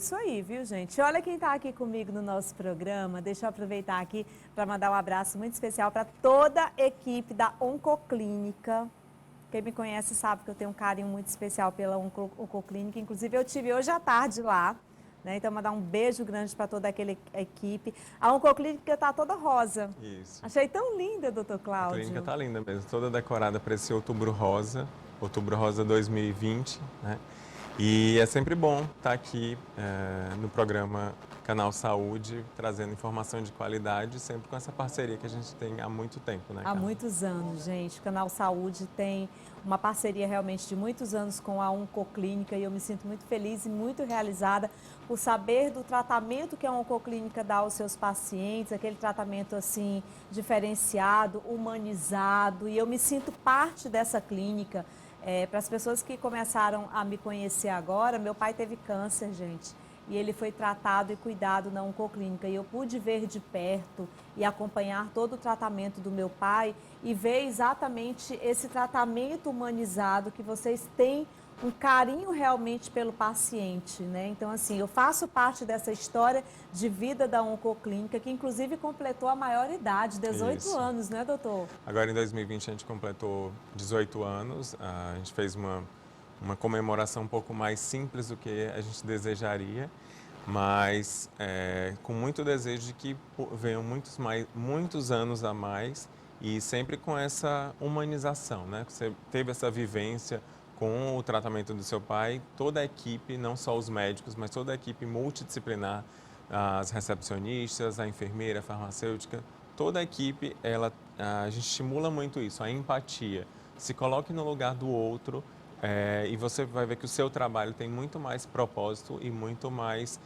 Isso aí, viu, gente? Olha quem está aqui comigo no nosso programa. Deixa eu aproveitar aqui para mandar um abraço muito especial para toda a equipe da Oncoclínica. Quem me conhece sabe que eu tenho um carinho muito especial pela Oncoclínica. Inclusive, eu tive hoje à tarde lá, né? Então, mandar um beijo grande para toda aquela equipe. A Oncoclínica está toda rosa. Isso. Achei tão linda, doutor A clínica Cláudio. tá linda mesmo, toda decorada para esse Outubro Rosa 2020, né? E é sempre bom estar aqui no programa Canal Saúde, trazendo informação de qualidade, sempre com essa parceria que a gente tem há muito tempo, né, Há Carla? muitos anos, gente. O Canal Saúde tem uma parceria realmente de muitos anos com a Oncoclínica e eu me sinto muito feliz e muito realizada por saber do tratamento que a Oncoclínica dá aos seus pacientes, aquele tratamento assim diferenciado, humanizado, e eu me sinto parte dessa clínica. Para as pessoas que começaram a me conhecer agora, meu pai teve câncer, gente, e ele foi tratado e cuidado na Oncoclínica. E eu pude ver de perto e acompanhar todo o tratamento do meu pai e ver exatamente esse tratamento humanizado que vocês têm um carinho realmente pelo paciente, né? Então, assim, eu faço parte dessa história de vida da Oncoclínica, que inclusive completou a maioridade, 18 Isso. anos, né, doutor? Agora em 2020 a gente completou 18 anos, a gente fez uma comemoração um pouco mais simples do que a gente desejaria, mas com muito desejo de que venham muitos anos a mais e sempre com essa humanização, né? Você teve essa vivência com o tratamento do seu pai, toda a equipe, não só os médicos, mas toda a equipe multidisciplinar, as recepcionistas, a enfermeira, a farmacêutica, toda a equipe, a gente estimula muito isso, a empatia. Se coloque no lugar do outro, e você vai ver que o seu trabalho tem muito mais propósito e muito mais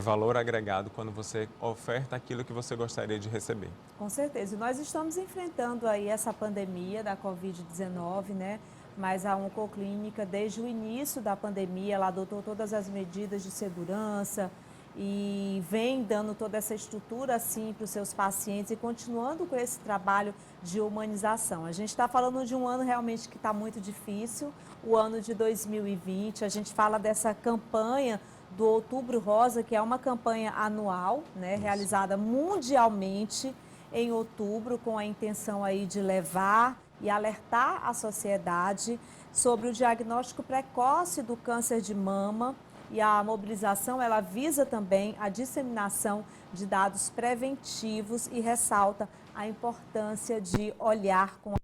valor agregado quando você oferta aquilo que você gostaria de receber. Com certeza. E nós estamos enfrentando aí essa pandemia da Covid-19, né? Mas a Oncoclínica, desde o início da pandemia, ela adotou todas as medidas de segurança e vem dando toda essa estrutura assim para os seus pacientes e continuando com esse trabalho de humanização. A gente está falando de um ano realmente que está muito difícil, o ano de 2020. A gente fala dessa campanha do Outubro Rosa, que é uma campanha anual, né, Isso. realizada mundialmente em outubro, com a intenção aí de levar e alertar a sociedade sobre o diagnóstico precoce do câncer de mama. E a mobilização, ela visa também a disseminação de dados preventivos e ressalta a importância de olhar com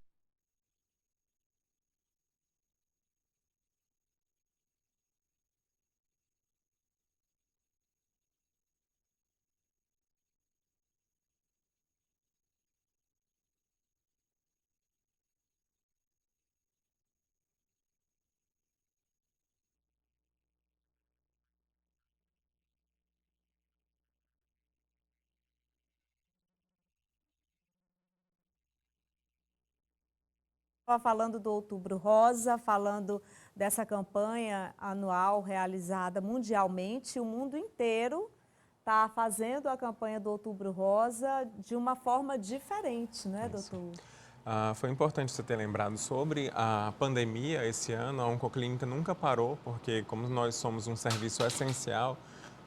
falando do Outubro Rosa, falando dessa campanha anual realizada mundialmente, o mundo inteiro está fazendo a campanha do Outubro Rosa de uma forma diferente, né, Isso. doutor? Foi importante você ter lembrado sobre a pandemia esse ano. A Oncoclínica nunca parou, porque como nós somos um serviço essencial,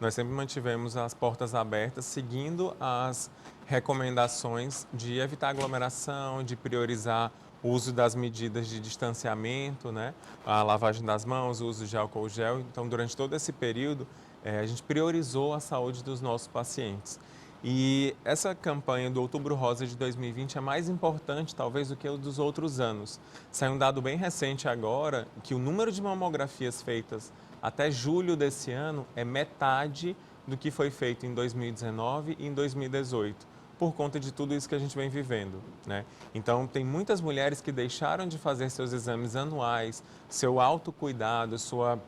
nós sempre mantivemos as portas abertas, seguindo as recomendações de evitar aglomeração, de priorizar o uso das medidas de distanciamento, né? A lavagem das mãos, o uso de álcool gel. Então, durante todo esse período, a gente priorizou a saúde dos nossos pacientes. E essa campanha do Outubro Rosa de 2020 é mais importante, talvez, do que o dos outros anos. Saiu um dado bem recente agora que o número de mamografias feitas até julho desse ano é metade do que foi feito em 2019 e em 2018, por conta de tudo isso que a gente vem vivendo, né? Então, tem muitas mulheres que deixaram de fazer seus exames anuais, seu autocuidado, sua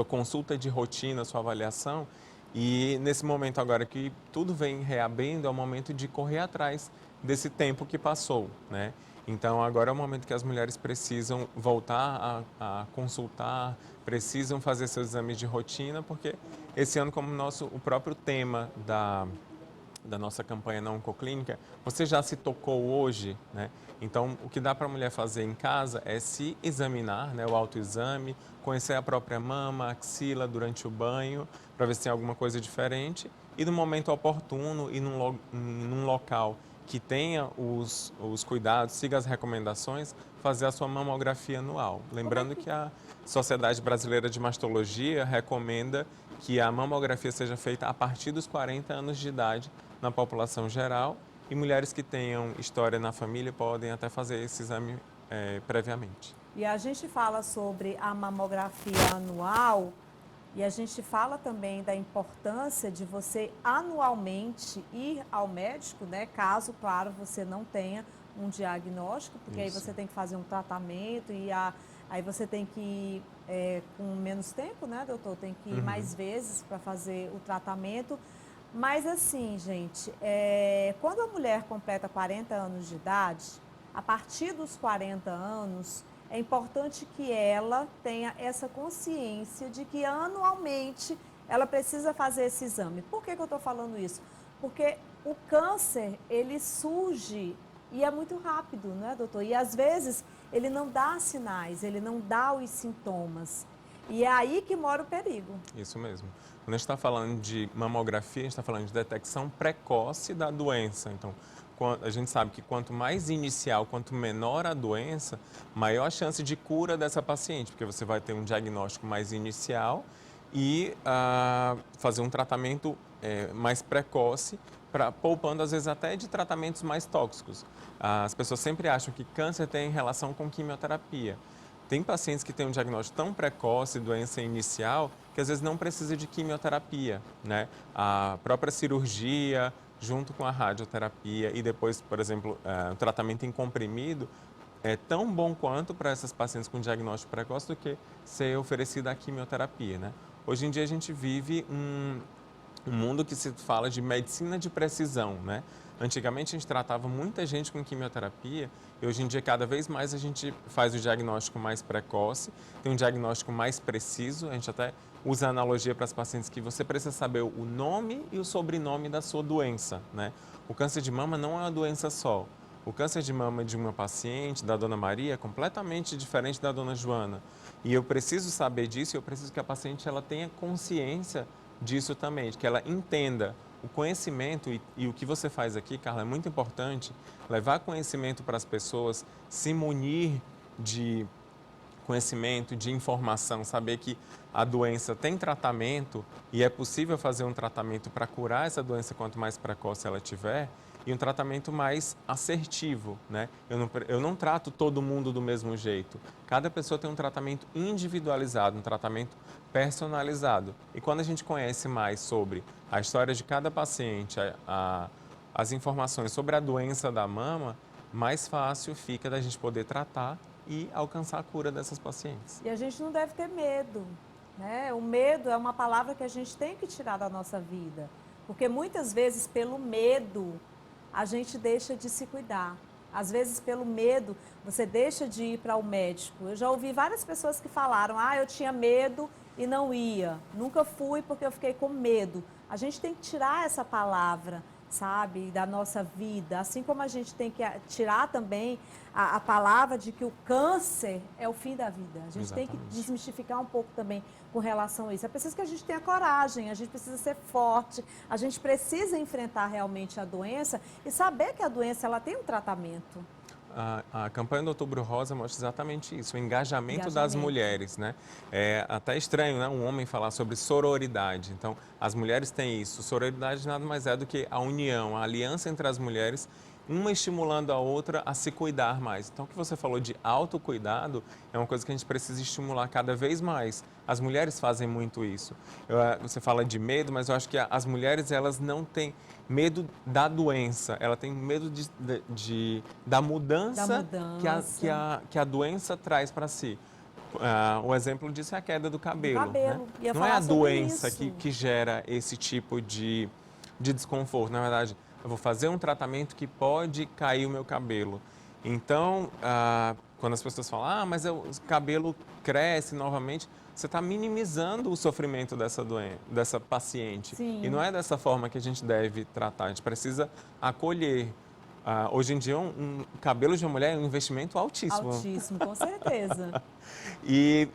consulta de rotina, sua avaliação. E nesse momento agora que tudo vem reabrindo, é o momento de correr atrás desse tempo que passou, né? Então agora é o momento que as mulheres precisam voltar a consultar, precisam fazer seus exames de rotina, porque esse ano, como o próprio tema da nossa campanha na Oncoclínica, você já se tocou hoje, né? Então, o que dá para a mulher fazer em casa é se examinar, né? O autoexame, conhecer a própria mama, a axila durante o banho, para ver se tem alguma coisa diferente. E no momento oportuno e num local que tenha os cuidados, siga as recomendações, fazer a sua mamografia anual. Lembrando que a Sociedade Brasileira de Mastologia recomenda que a mamografia seja feita a partir dos 40 anos de idade na população geral, e mulheres que tenham história na família podem até fazer esse exame previamente. E a gente fala sobre a mamografia anual e a gente fala também da importância de você anualmente ir ao médico, né? Caso, claro, você não tenha um diagnóstico, porque aí você tem que fazer um tratamento e aí você tem que ir com menos tempo, né, doutor? Tem que ir mais vezes para fazer o tratamento. Mas assim, gente, quando a mulher completa 40 anos de idade, a partir dos 40 anos, é importante que ela tenha essa consciência de que anualmente ela precisa fazer esse exame. Por que eu estou falando isso? Porque o câncer, ele surge e é muito rápido, né, doutor? E às vezes ele não dá sinais, ele não dá os sintomas. E é aí que mora o perigo. Isso mesmo. Quando a gente está falando de mamografia, a gente está falando de detecção precoce da doença. Então, a gente sabe que quanto mais inicial, quanto menor a doença, maior a chance de cura dessa paciente, porque você vai ter um diagnóstico mais inicial e fazer um tratamento mais precoce, poupando às vezes até de tratamentos mais tóxicos. As pessoas sempre acham que câncer tem relação com quimioterapia. Tem pacientes que têm um diagnóstico tão precoce, doença inicial, que às vezes não precisa de quimioterapia, né? A própria cirurgia, junto com a radioterapia e depois, por exemplo, o tratamento em comprimido, é tão bom quanto para essas pacientes com diagnóstico precoce do que ser oferecida a quimioterapia, né? Hoje em dia a gente vive um mundo que se fala de medicina de precisão, né? Antigamente a gente tratava muita gente com quimioterapia e hoje em dia cada vez mais a gente faz o diagnóstico mais precoce, tem um diagnóstico mais preciso, a gente até usa a analogia para as pacientes que você precisa saber o nome e o sobrenome da sua doença, né? O câncer de mama não é uma doença só. O câncer de mama de uma paciente, da dona Maria, é completamente diferente da dona Joana. E eu preciso saber disso, eu preciso que a paciente ela tenha consciência disso também, de que ela entenda o conhecimento e o que você faz aqui, Carla, é muito importante, levar conhecimento para as pessoas, se munir de conhecimento, de informação, saber que a doença tem tratamento e é possível fazer um tratamento para curar essa doença quanto mais precoce ela tiver, e um tratamento mais assertivo, né? Eu não trato todo mundo do mesmo jeito. Cada pessoa tem um tratamento individualizado, um tratamento personalizado. E quando a gente conhece mais sobre a história de cada paciente, as informações sobre a doença da mama, mais fácil fica da gente poder tratar e alcançar a cura dessas pacientes. E a gente não deve ter medo, né? O medo é uma palavra que a gente tem que tirar da nossa vida, porque muitas vezes pelo medo a gente deixa de se cuidar. Às vezes pelo medo você deixa de ir para o médico. Eu já ouvi várias pessoas que falaram, eu tinha medo e não ia, nunca fui porque eu fiquei com medo. A gente tem que tirar essa palavra, sabe, da nossa vida, assim como a gente tem que tirar também a palavra de que o câncer é o fim da vida. A gente tem que desmistificar um pouco também com relação a isso. É preciso que a gente tenha coragem, a gente precisa ser forte, a gente precisa enfrentar realmente a doença e saber que a doença ela tem um tratamento. A campanha do Outubro Rosa mostra exatamente isso, o engajamento das mulheres, né? É até estranho, né? Um homem falar sobre sororidade. Então, as mulheres têm isso. Sororidade nada mais é do que a união, a aliança entre as mulheres, uma estimulando a outra a se cuidar mais. Então, o que você falou de autocuidado é uma coisa que a gente precisa estimular cada vez mais. As mulheres fazem muito isso. Você fala de medo, mas eu acho que as mulheres elas não têm medo da doença, ela tem medo da mudança, que a doença traz para si. O exemplo disso é a queda do cabelo. Né? Não é a doença que gera esse tipo de desconforto. Na verdade, eu vou fazer um tratamento que pode cair o meu cabelo. Então, quando as pessoas falam, mas o cabelo cresce novamente, você está minimizando o sofrimento dessa paciente. Sim. E não é dessa forma que a gente deve tratar, a gente precisa acolher. Hoje em dia, um cabelo de uma mulher é um investimento altíssimo. Altíssimo, com certeza. E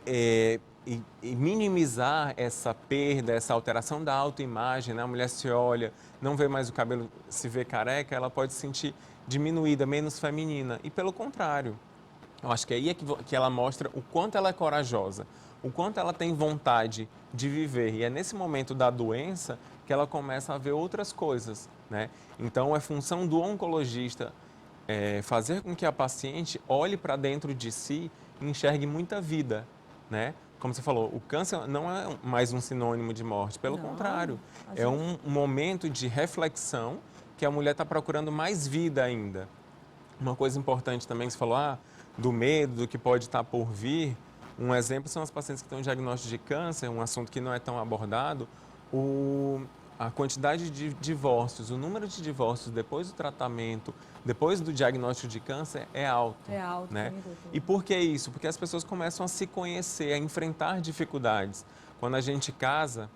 minimizar essa perda, essa alteração da autoimagem, né? A mulher se olha, não vê mais o cabelo, se vê careca, ela pode se sentir diminuída, menos feminina. E pelo contrário, eu acho que aí é que ela mostra o quanto ela é corajosa, o quanto ela tem vontade de viver. E é nesse momento da doença que ela começa a ver outras coisas, né? Então, é função do oncologista fazer com que a paciente olhe para dentro de si e enxergue muita vida, né? Como você falou, o câncer não é mais um sinônimo de morte, pelo contrário, é um momento de reflexão que a mulher está procurando mais vida ainda. Uma coisa importante também que você falou, do medo, do que pode estar por vir. Um exemplo são as pacientes que têm um diagnóstico de câncer, um assunto que não é tão abordado. A quantidade de divórcios, o número de divórcios depois do tratamento, depois do diagnóstico de câncer é alto. É alto, né? doutor. E por que isso? Porque as pessoas começam a se conhecer, a enfrentar dificuldades. Quando a gente casa,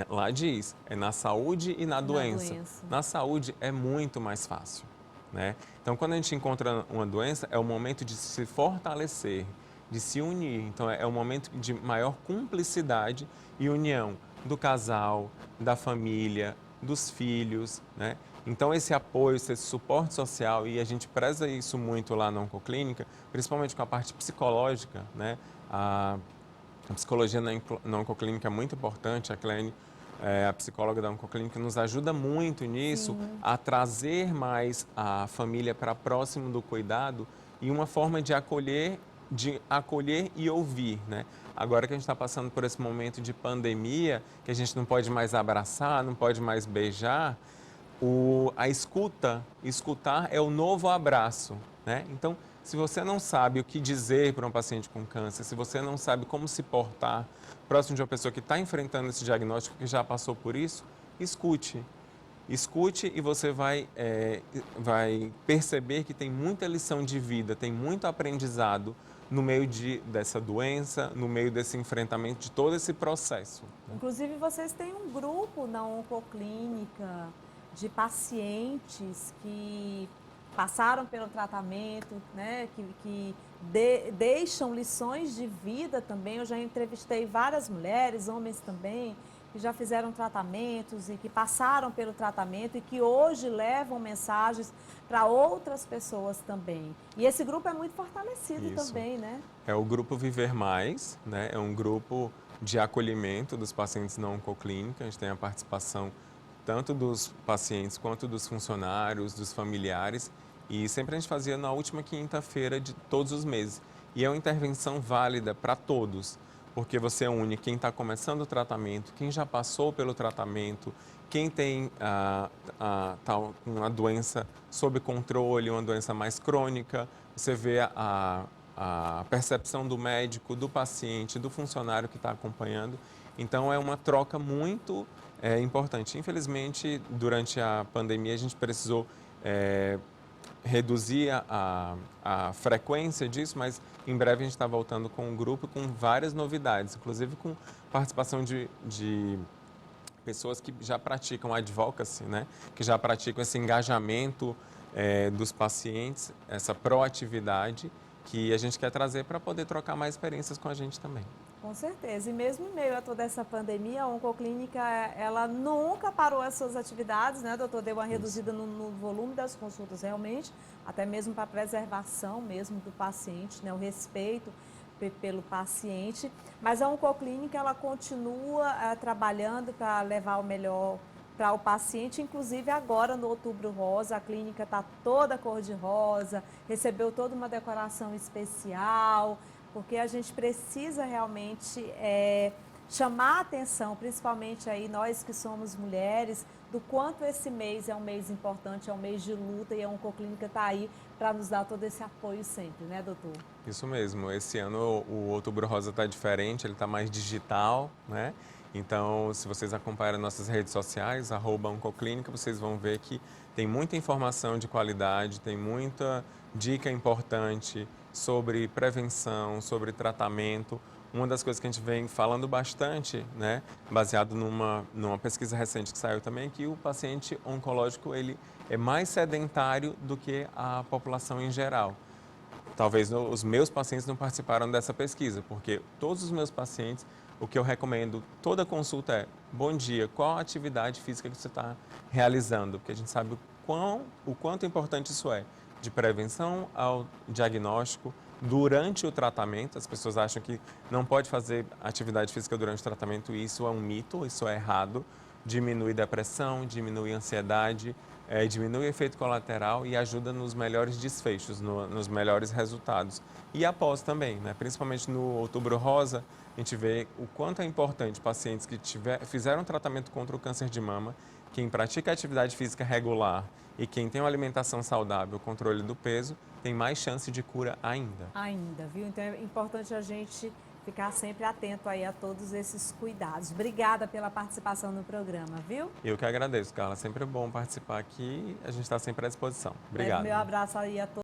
lá diz, é na saúde e na doença. Na saúde é muito mais fácil, né? Então, quando a gente encontra uma doença, é o momento de se fortalecer, de se unir. Então, é um momento de maior cumplicidade e união do casal, da família, dos filhos, né? Então, esse apoio, esse suporte social, e a gente preza isso muito lá na Oncoclínica, principalmente com a parte psicológica, né? A psicologia na Oncoclínica é muito importante, a Clene, a psicóloga da Oncoclínica, nos ajuda muito nisso, a trazer mais a família para próximo do cuidado e uma forma de acolher e ouvir, né? Agora que a gente está passando por esse momento de pandemia, que a gente não pode mais abraçar, não pode mais beijar, escutar é o novo abraço, né? Então, se você não sabe o que dizer para um paciente com câncer, se você não sabe como se portar próximo de uma pessoa que está enfrentando esse diagnóstico, que já passou por isso, escute. Escute e você vai perceber que tem muita lição de vida, tem muito aprendizado no meio dessa doença, no meio desse enfrentamento de todo esse processo. Inclusive, vocês têm um grupo na Oncoclínica de pacientes que passaram pelo tratamento, né, que deixam lições de vida também. Eu já entrevistei várias mulheres, homens também, que já fizeram tratamentos e que passaram pelo tratamento e que hoje levam mensagens para outras pessoas também. E esse grupo é muito fortalecido também, né? É o grupo Viver Mais, né? É um grupo de acolhimento dos pacientes na Oncoclínica. A gente tem a participação tanto dos pacientes quanto dos funcionários, dos familiares. E sempre a gente fazia na última quinta-feira de todos os meses. E é uma intervenção válida para todos, porque você une quem está começando o tratamento, quem já passou pelo tratamento, quem tem uma doença sob controle, uma doença mais crônica. Você vê a percepção do médico, do paciente, do funcionário que está acompanhando. Então, é uma troca muito importante. Infelizmente, durante a pandemia, a gente precisou reduzir a frequência disso, mas em breve a gente está voltando com um grupo com várias novidades, inclusive com participação de pessoas que já praticam advocacy, né? Que já praticam esse engajamento dos pacientes, essa proatividade que a gente quer trazer para poder trocar mais experiências com a gente também. Com certeza. E mesmo em meio a toda essa pandemia, a Oncoclínica, ela nunca parou as suas atividades, né, doutor? Deu uma reduzida no volume das consultas, realmente, até mesmo para a preservação mesmo do paciente, né, o respeito pelo paciente. Mas a Oncoclínica, ela continua trabalhando para levar o melhor para o paciente, inclusive agora no Outubro Rosa, a clínica está toda cor-de-rosa, recebeu toda uma decoração especial, porque a gente precisa realmente chamar a atenção, principalmente aí nós que somos mulheres, do quanto esse mês é um mês importante, é um mês de luta e a Oncoclínica está aí para nos dar todo esse apoio sempre, né, doutor? Isso mesmo. Esse ano o Outubro Rosa está diferente, ele está mais digital, né? Então, se vocês acompanharem nossas redes sociais, @Oncoclínica, vocês vão ver que tem muita informação de qualidade, tem muita dica importante sobre prevenção, sobre tratamento. uma das coisas que a gente vem falando bastante, né, baseado numa pesquisa recente que saiu também, é que o paciente oncológico ele é mais sedentário do que a população em geral. Talvez os meus pacientes não participaram dessa pesquisa, porque todos os meus pacientes, o que eu recomendo, toda consulta é: bom dia, qual a atividade física que você está realizando? Porque a gente sabe o quanto importante isso é, de prevenção ao diagnóstico, durante o tratamento. As pessoas acham que não pode fazer atividade física durante o tratamento, e isso é um mito, isso é errado. Diminui depressão, diminui ansiedade, diminui o efeito colateral e ajuda nos melhores desfechos, nos melhores resultados. E após também, né? Principalmente no Outubro Rosa, a gente vê o quanto é importante pacientes que fizeram tratamento contra o câncer de mama, quem pratica atividade física regular e quem tem uma alimentação saudável, controle do peso, tem mais chance de cura ainda. Ainda, viu? Então é importante a gente ficar sempre atento aí a todos esses cuidados. Obrigada pela participação no programa, viu? Eu que agradeço, Carla. Sempre é bom participar aqui. A gente está sempre à disposição. Obrigado. Meu abraço aí a todos.